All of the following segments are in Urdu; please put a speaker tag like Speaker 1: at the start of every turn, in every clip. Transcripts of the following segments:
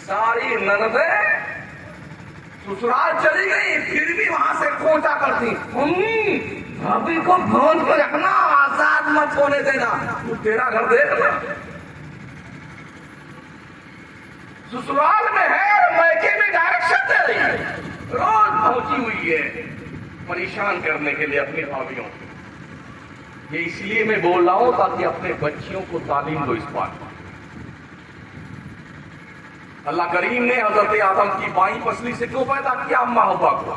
Speaker 1: ساری نندیں سسرال چلی گئی، پھر بھی وہاں سے کوچا کرتی، بھابھی کو بھون کو رکھنا، آزاد مت ہونے دینا، تو تیرا گھر دیکھ لے، سسرال میں ہے، میکے میں ڈائریکشن دے رہی ہے، روز پہنچی ہوئی ہے پریشان کرنے کے لیے اپنی بھابھیوں کو۔ یہ اس لیے میں بول رہا ہوں تاکہ اپنے بچیوں کو تعلیم دو اس بات۔ اللہ کریم نے حضرت آدم کی بائیں پسلی سے کیوں پیدا کیا اماں حوا کو،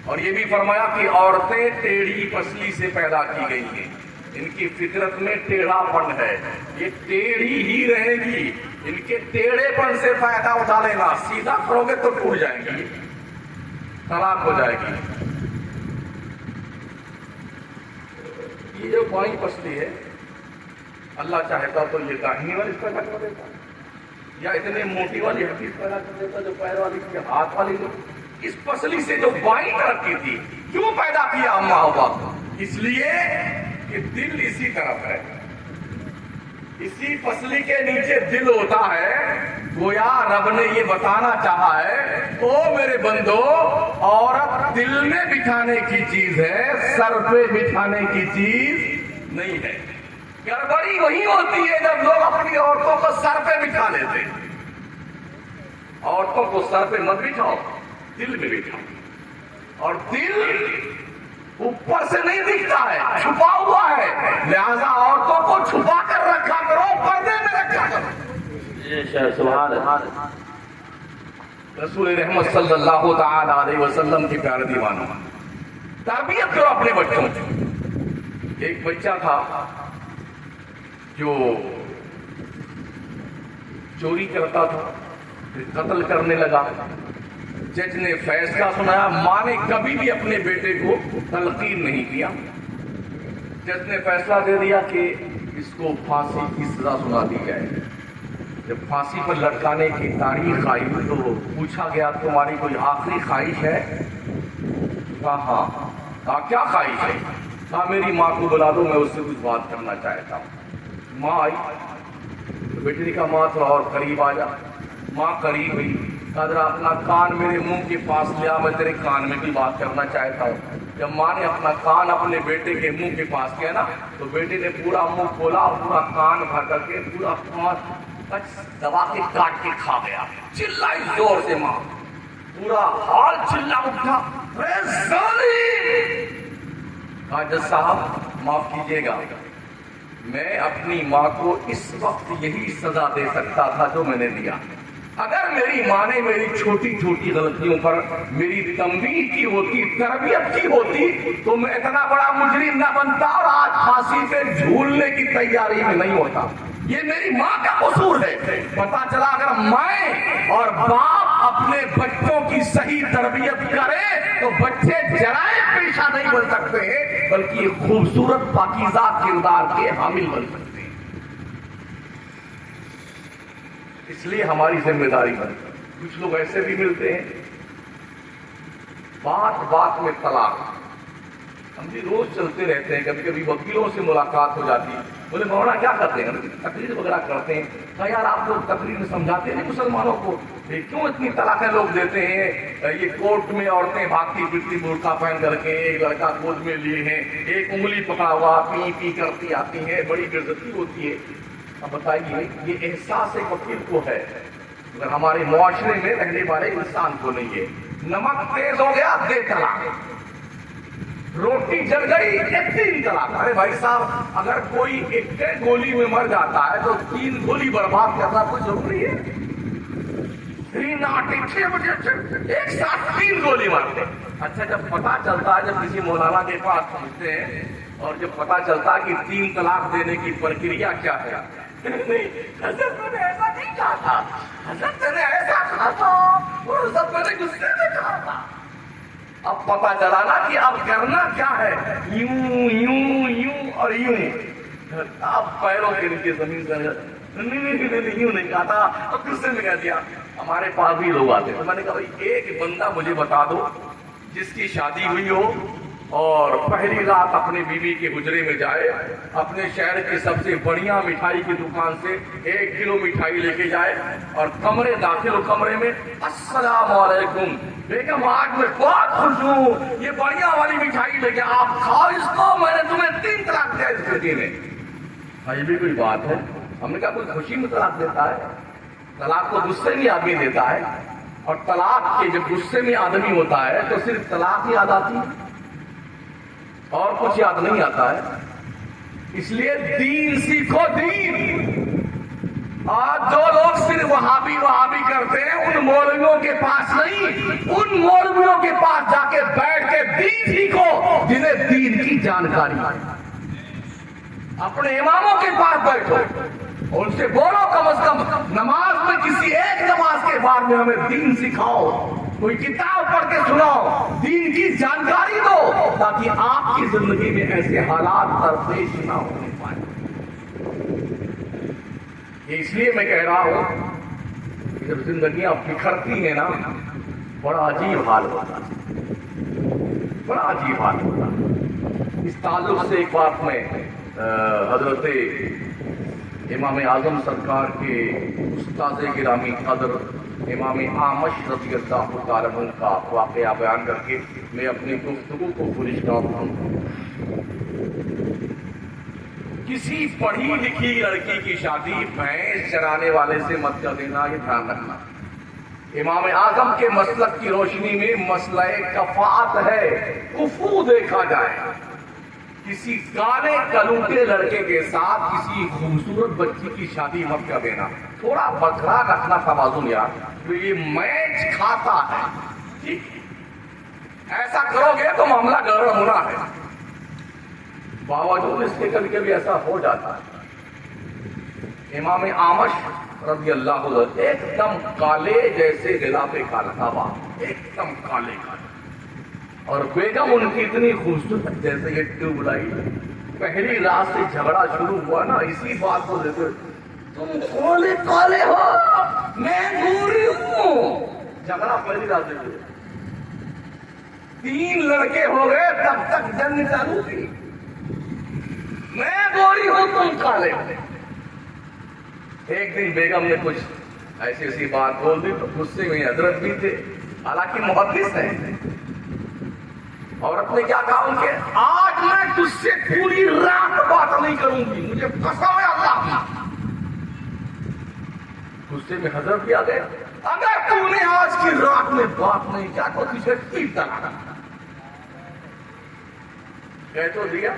Speaker 1: اور یہ بھی فرمایا کہ عورتیں ٹیڑھی پسلی سے پیدا کی گئی ہیں، ان کی فطرت میں ٹیڑھا پن ہے، یہ ٹیڑھی ہی رہے گی، ان کے ٹیڑھے پن سے فائدہ اٹھا لینا، سیدھا کرو گے تو ٹوٹ جائیں گی، طلاق ہو جائے گی۔ یہ جو بائیں پسلی ہے، اللہ چاہتا تو یہ داہنی والی پیدا کر دیتا، یا اتنے موٹی والی حدیث پیدا کر دیتا جو پیر والی کی، ہاتھ والی کو۔ اس پسلی سے جو بائیں طرف کی تھی، کیوں پیدا کیا اماں حوا کو؟ اس لیے کہ دل اسی طرف ہے، اسی پسلی کے نیچے دل ہوتا ہے۔ گویا رب نے یہ بتانا چاہا ہے، او میرے بندو، عورت دل میں بٹھانے کی چیز ہے، سر پہ بٹھانے کی چیز نہیں ہے۔ گڑبڑی وہی ہوتی ہے جب لوگ اپنی عورتوں کو سر پہ بٹھا لیتے ہیں۔ عورتوں کو سر پہ مت بٹھاؤ، دل میں بٹھاؤ، اور دل اوپر سے نہیں دکھتا ہے، چھپا ہوا ہے، لہذا عورتوں کو چھپا کر رکھا کرو، پردے میں رکھا کرو۔ سبحان اللہ۔ رسول رحمت صلی اللہ تعالی علیہ وسلم کی پیارے دیوانوں، تربیت کرو اپنے بچوں کی۔ ایک بچہ تھا جو چوری کرتا تھا، پھر قتل کرنے لگا۔ جج نے فیصلہ سنایا، ماں نے کبھی بھی اپنے بیٹے کو تلقین نہیں کیا۔ جج نے فیصلہ دے دیا کہ اس کو پھانسی کی سزا سنا دی جائے۔ جب پھانسی پر لٹکانے کی تاریخ آئی تو پوچھا گیا، تمہاری کوئی آخری خواہش ہے؟ کہا ہاں۔ کہا کیا خواہش ہے؟ کہا میری ماں کو بلا دو، میں اس سے کچھ بات کرنا چاہتا ہوں۔ ماں آئی تو بیٹے نے کہا ماں تھوڑا اور قریب آ جا۔ ماں قریب ہوئی، کہا ذرا اپنا کان میرے منہ کے پاس لیا، میں تیرے کان میں بھی بات کرنا چاہتا ہوں۔ جب ماں نے اپنا کان اپنے بیٹے کے منہ کے پاس کیا نا، تو بیٹے نے پورا منہ کھولا، پورا کان بھر کر کے پورا کان دبا کے کاٹ کے کھا گیا۔ چلائی زور سے ماں، پورا ہال چلا اٹھا، اے ظالم! کہا جج صاحب معاف کیجیے گا، میں اپنی ماں کو اس وقت یہی سزا دے سکتا تھا جو میں نے دیا۔ اگر میری ماں نے میری چھوٹی چھوٹی غلطیوں پر میری تنبیہ کی ہوتی، تربیت کی ہوتی، تو میں اتنا بڑا مجرم نہ بنتا اور آج پھانسی پہ جھولنے کی تیاری میں نہیں ہوتا۔ یہ میری ماں کا قصور ہے۔ پتا چلا اگر مائیں اور باپ اپنے بچوں کی صحیح تربیت کرے تو بچے جرائم پیشہ نہیں بن سکتے ہیں، بلکہ خوبصورت پاکیزہ کردار کے حامل بن سکتے ہیں۔ اس لیے ہماری ذمہ داری ہے۔ کچھ لوگ ایسے بھی ملتے ہیں، بات بات میں طلاق۔ ہم بھی روز چلتے رہتے ہیں، کبھی کبھی وکیلوں سے ملاقات ہو جاتی ہے، بولے مولانا کیا کرتے ہیں؟ تقریر وغیرہ کرتے ہیں۔ کہا یار آپ لوگ تقریر میں سمجھاتے ہیں مسلمانوں کو کیوں اتنی طلاقیں لوگ دیتے ہیں؟ یہ کورٹ میں عورتیں بھاگتی پھرتی برقع پہن کر کے، ایک لڑکا گود میں لیے ہیں، ایک انگلی پکڑا ہوا پی پی کرتی آتی ہیں، بڑی بے عزتی ہوتی ہے۔ اب بتائیے یہ احساس ایک وکیل کو ہے، مگر ہمارے معاشرے میں رہنے والے انسان کو نہیں ہے۔ نمک تیز ہو گیا دے طلاق، روٹی جل گئی 3 طلاق۔ ارے بھائی صاحب، اگر کوئی ایک گولی میں مر جاتا ہے تو 3 گولی برباد کرنا کوئی ضروری ہے؟ 3 8 6 بجے ایک ساتھ 3 گولی مارتے۔ اچھا جب پتا چلتا ہے، جب کسی مولانا کے پاس پہنچتے ہیں اور جب پتا چلتا ہے کہ 3 طلاق دینے کی پرکریا کیا ہے، نہیں حضرت میں نے ایسا نہیں کہا تھا، حضرت میں نے ایسا کہا تھا، اور حضرت میں نے غصے میں کہا تھا۔ اب پتا چلا نا کہ اب کرنا کیا ہے، یوں یوں یوں اور یوں۔ اب پیروں کے نیچے زمین سے نہیں یوں نہیں کہا تھا، اب غصے میں کہہ دیا۔ ہمارے پاس بھی لوگ آتے ہیں، تو میں نے کہا بھائی ایک بندہ مجھے بتا دو جس کی شادی ہوئی ہو اور پہلی رات اپنی بیوی کے حجرے میں جائے، اپنے شہر کی سب سے بڑھیا مٹھائی کی دکان سے 1 کلو مٹھائی لے کے جائے اور کمرے داخل ہو، کمرے میں السلام علیکم بیگم، آج میں بہت خوش ہوں، یہ بڑھیا والی مٹھائی لے کے آپ کھاؤ اس کو، میں نے تمہیں 3 طلاق دیا اس بیٹی نے۔ یہ بھی کوئی بات ہے؟ ہم نے کہا کوئی خوشی میں طلاق دیتا ہے؟ طلاق تو غصے میں آدمی دیتا ہے، اور طلاق کے جب غصے میں آدمی ہوتا ہے تو صرف طلاق ہی یاد آتی ہے اور کچھ یاد نہیں آتا ہے۔ اس لیے دین سیکھو، دین۔ آج جو لوگ صرف وہابی کرتے ہیں، ان مولویوں کے پاس نہیں، ان مولویوں کے پاس جا کے بیٹھ کے دین سیکھو جنہیں دین کی جانکاری ہے۔ اپنے اماموں کے پاس بیٹھو، ان سے بولو کم از کم نماز میں کسی ایک نماز کے بعد میں ہمیں دین سکھاؤ، کوئی کتاب پڑھ کے سناؤ، دین کی جانکاری دو، تاکہ آپ کی زندگی میں ایسے حالات درپیش نہ ہونے پائے۔ اس لیے میں کہہ رہا ہوں کہ جب زندگیاں بکھرتی ہیں نا، بڑا عجیب حال ہوتا ہے، بڑا عجیب حال ہوتا ہے۔ اس تعلق سے ایک بات میں حضرت امام اعظم سرکار کے استاد گرامی قدر امام اعمش رضی اللہ تعالیٰ عنہ کا واقعہ بیان کر کے میں اپنی گفتگو کو پوری کرتا ہوں۔ کسی پڑھی لکھی لڑکی کی شادی بھینس چرانے والے سے مت کر دینا، یہ دھیان رکھنا۔ امام اعظم کے مسلک کی روشنی میں مسئلہ کفاءت ہے، کفو دیکھا جائے۔ کسی کالے کلوٹے لڑکے کے ساتھ کسی خوبصورت بچی کی شادی مت کر دینا، تھوڑا برقرار رکھنا توازن یار، تو یہ میچ کھاتا ہے، ٹھیک؟ ایسا کرو گے تو معاملہ گڑبڑ ہونا ہے۔ باوجود اس کے کبھی کبھی ایسا ہو جاتا ہے۔ امام اعمش رضی اللہ عنہ ایک دم کالے جیسے غلاف کالا تھا، ایک دم کالے کالے، اور بیگم ان کی اتنی خوبصورت جیسے یہ ٹیوب لائٹ۔ پہلی رات سے جھگڑا شروع ہوا نا اسی بات کو لے کر، تم کالے کالے ہو، میں گوری ہوں۔ جھگڑا پہلی رات سے شروع، 3 لڑکے ہو گئے تب تک جنگ چالو تھی، میں گوری ہوں تم کالے ہو۔ ایک دن بیگم نے کچھ ایسی ایسی بات بول دی تو غصے میں حضرت بھی تھے، حالانکہ محدث ہیں۔ عورت نے کیا کہا ان کے، آج میں تجھ سے پوری رات بات نہیں کروں گی، مجھے قسم ہے اللہ کی۔ غصے میں حضرت بھی آ گئے، اگر تو نے آج کی رات میں بات نہیں کیا تو تجھے پیٹ ڈالا۔ کہہ تو دیا،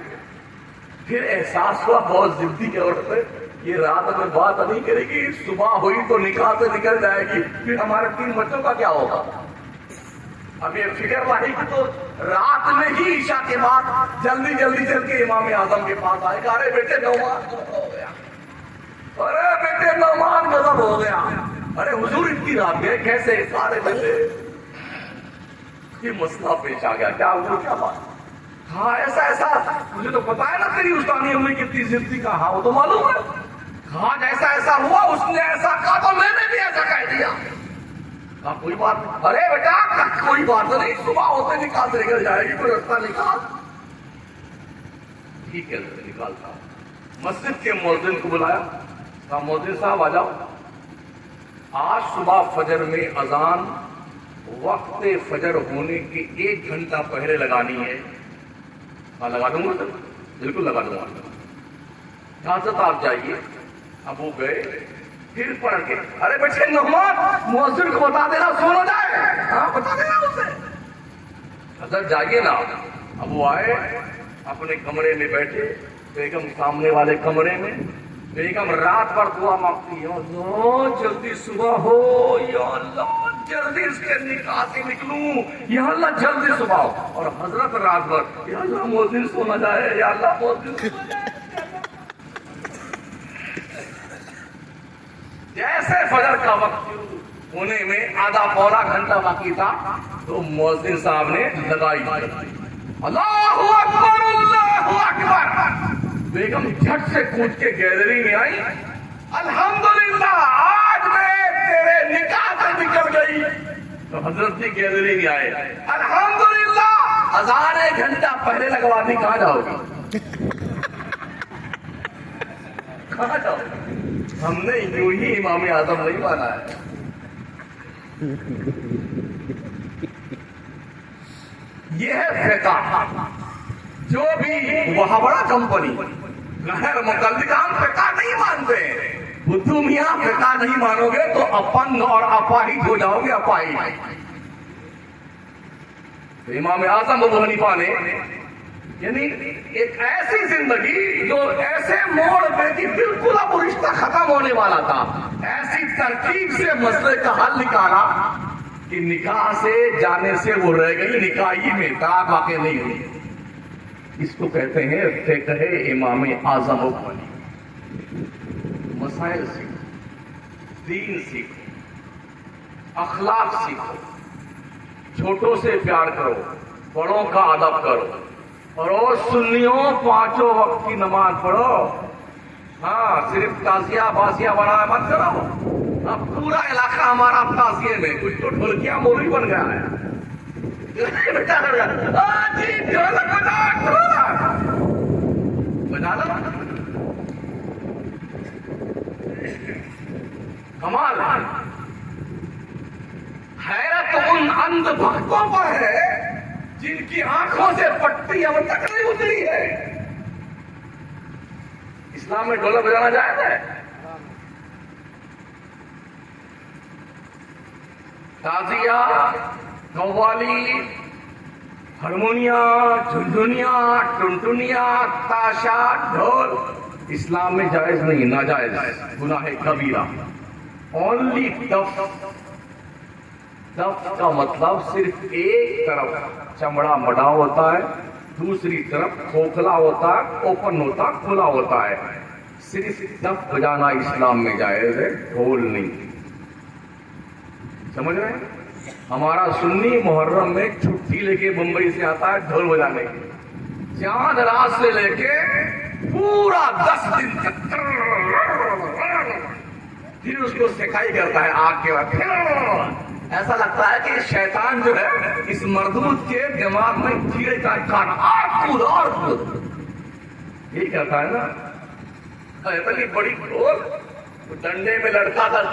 Speaker 1: پھر احساس ہوا بہت ضدی عورت ہے، یہ رات میں بات نہیں کرے گی، صبح ہوئی تو نکاح سے نکل جائے گی، پھر ہمارے 3 بچوں کا کیا ہوگا؟ اب یہ فکر رہی کہ تو رات میں ہی عشاء کے بعد جلدی چل کے امام اعظم کے پاس آئے گا، ارے بیٹے نعمان غضب ہو گیا، ارے بیٹے نعمان غضب ہو گیا، ارے حضور اتنی رات گئے کیسے؟ سارے بیٹے یہ مسئلہ پیش آ گیا، کیا حضور کیا بات؟ ہاں ایسا مجھے تو پتا ہے نا تیری استانی امی کتنی ضدی کا، ہاں وہ تو معلوم ہے، ہاں ایسا ہوا، اس نے ایسا کہا تو میں نے بھی ایسا کہہ دیا۔ کوئی بات نہیں، ارے بیٹا کوئی بات نہیں، صبح ہوتے نکال سے نکل جائے گی، کوئی رستہ نکال۔ ٹھیک ہے نکالتا، مسجد کے مؤذن کو بلایا، کہا مؤذن صاحب آ جاؤ، آج صبح فجر میں اذان وقت فجر ہونے کے 1 گھنٹہ پہلے لگانی ہے۔ ہاں لگا دوں گا سر، بالکل لگا دوں گا، حضرت آپ جائیے۔ اب وہ گئے، پھر پڑھ کے، ارے بیٹے نعمان مؤذن کو بتا دینا سو نہ جائے، ہاں بتا دینا اسے، حضرت جائیے نا۔ اب وہ آئے، اپنے کمرے میں بیٹھے، بیگم سامنے والے کمرے میں، بیگم رات بھر دعا مانگتی، یا اللہ جلدی صبح ہو، یا اللہ جلدی اس کے نکاح سے نکلوں، یا اللہ جلدی صبح ہو، اور حضرت رات بھر یا اللہ مؤذن سو نہ جائے، یا اللہ مؤذن سو نہ جائے۔ جیسے فجر کا وقت شروع ہونے میں آدھا پونا گھنٹہ باقی تھا تو مؤذن صاحب نے لگائی، اللہ اکبر اللہ اکبر۔ بیگم جھٹ سے کود کے گیلری میں آئی، الحمدللہ آج میں تیرے نکاح سے نکل گئی۔ تو حضرت کی گیلری میں آئے، الحمدللہ اذان 1 گھنٹہ پہلے لگوا دی، کہاں جاؤ گے؟ کہاں جاؤ؟ ہم نے یوں ہی امام اعظم نہیں مانا ہے. یہ ہے فقہ. جو بھی وہاں بڑا کمپنی غیر مقلد، ہم فقہ نہیں مانتے. بدھو میاں فقہ نہیں مانو گے تو اپنگ اور اپاہج ہو جاؤ گے. اپاہج. امام اعظم ابو حنیفہ نے یعنی ایک ایسی زندگی جو ایسے موڑ پہ کہ بالکل اب رشتہ ختم ہونے والا تھا، ایسی ترکیب سے مسئلے کا حل نکالا کہ نکاح سے جانے سے وہ رہ گئی نکاحی میں، طلاق واقع نہیں ہوئی. اس کو کہتے ہیں فقہ امام اعظم ابو حنیفہ. مسائل سیکھو، دین سیکھو، اخلاق سیکھو، چھوٹوں سے پیار کرو، بڑوں کا ادب کرو. اور سنیوں 5 وقت کی نماز پڑھو. ہاں، صرف تازیہ بازیہ بنا مت کرو. اب پورا علاقہ ہمارا اب تازیے میں، کچھ تو ڈھولکیاں مولوی بن گیا ہے. جی ڈھولک بجا، ڈھولک بجا لو. کمال. حیرت ان اندھ بھکتوں پر ہے جن کی آنکھوں سے پٹی اب تک نہیں اتری ہے. اسلام میں ڈھولک بجانا جائز ہے؟ تازیہ، قوالی، ہارمونیا، جھنجھنیا، ٹنٹنیا، تاشا، ڈھول اسلام میں جائز نہیں، ناجائز، گناہ کبیرہ. اونلی دف. دف کا مطلب صرف ایک طرف چمڑا مڈا ہوتا ہے، دوسری طرف کھوکھلا ہوتا ہے، اوپن ہوتا، کھلا ہوتا ہے. صرف دف بجانا اسلام میں جائز ہے، ڈھول نہیں. سمجھ رہے ہیں؟ ہمارا سنی محرم میں چھٹی لے کے بمبئی سے آتا ہے ڈھول بجانے کے. چاند رات سے لے کے پورا 10 دن تک پھر اس کو سکھائی کرتا ہے آگ کے بعد. ایسا لگتا ہے کہ شیطان جو ہے اس مردود کے دماغ میں کیڑے کا کاٹا، اور کود اور کود. یہی کرتا ہے نا. اتنی بڑی ڈھول ڈنڈے میں لڑکا تھا.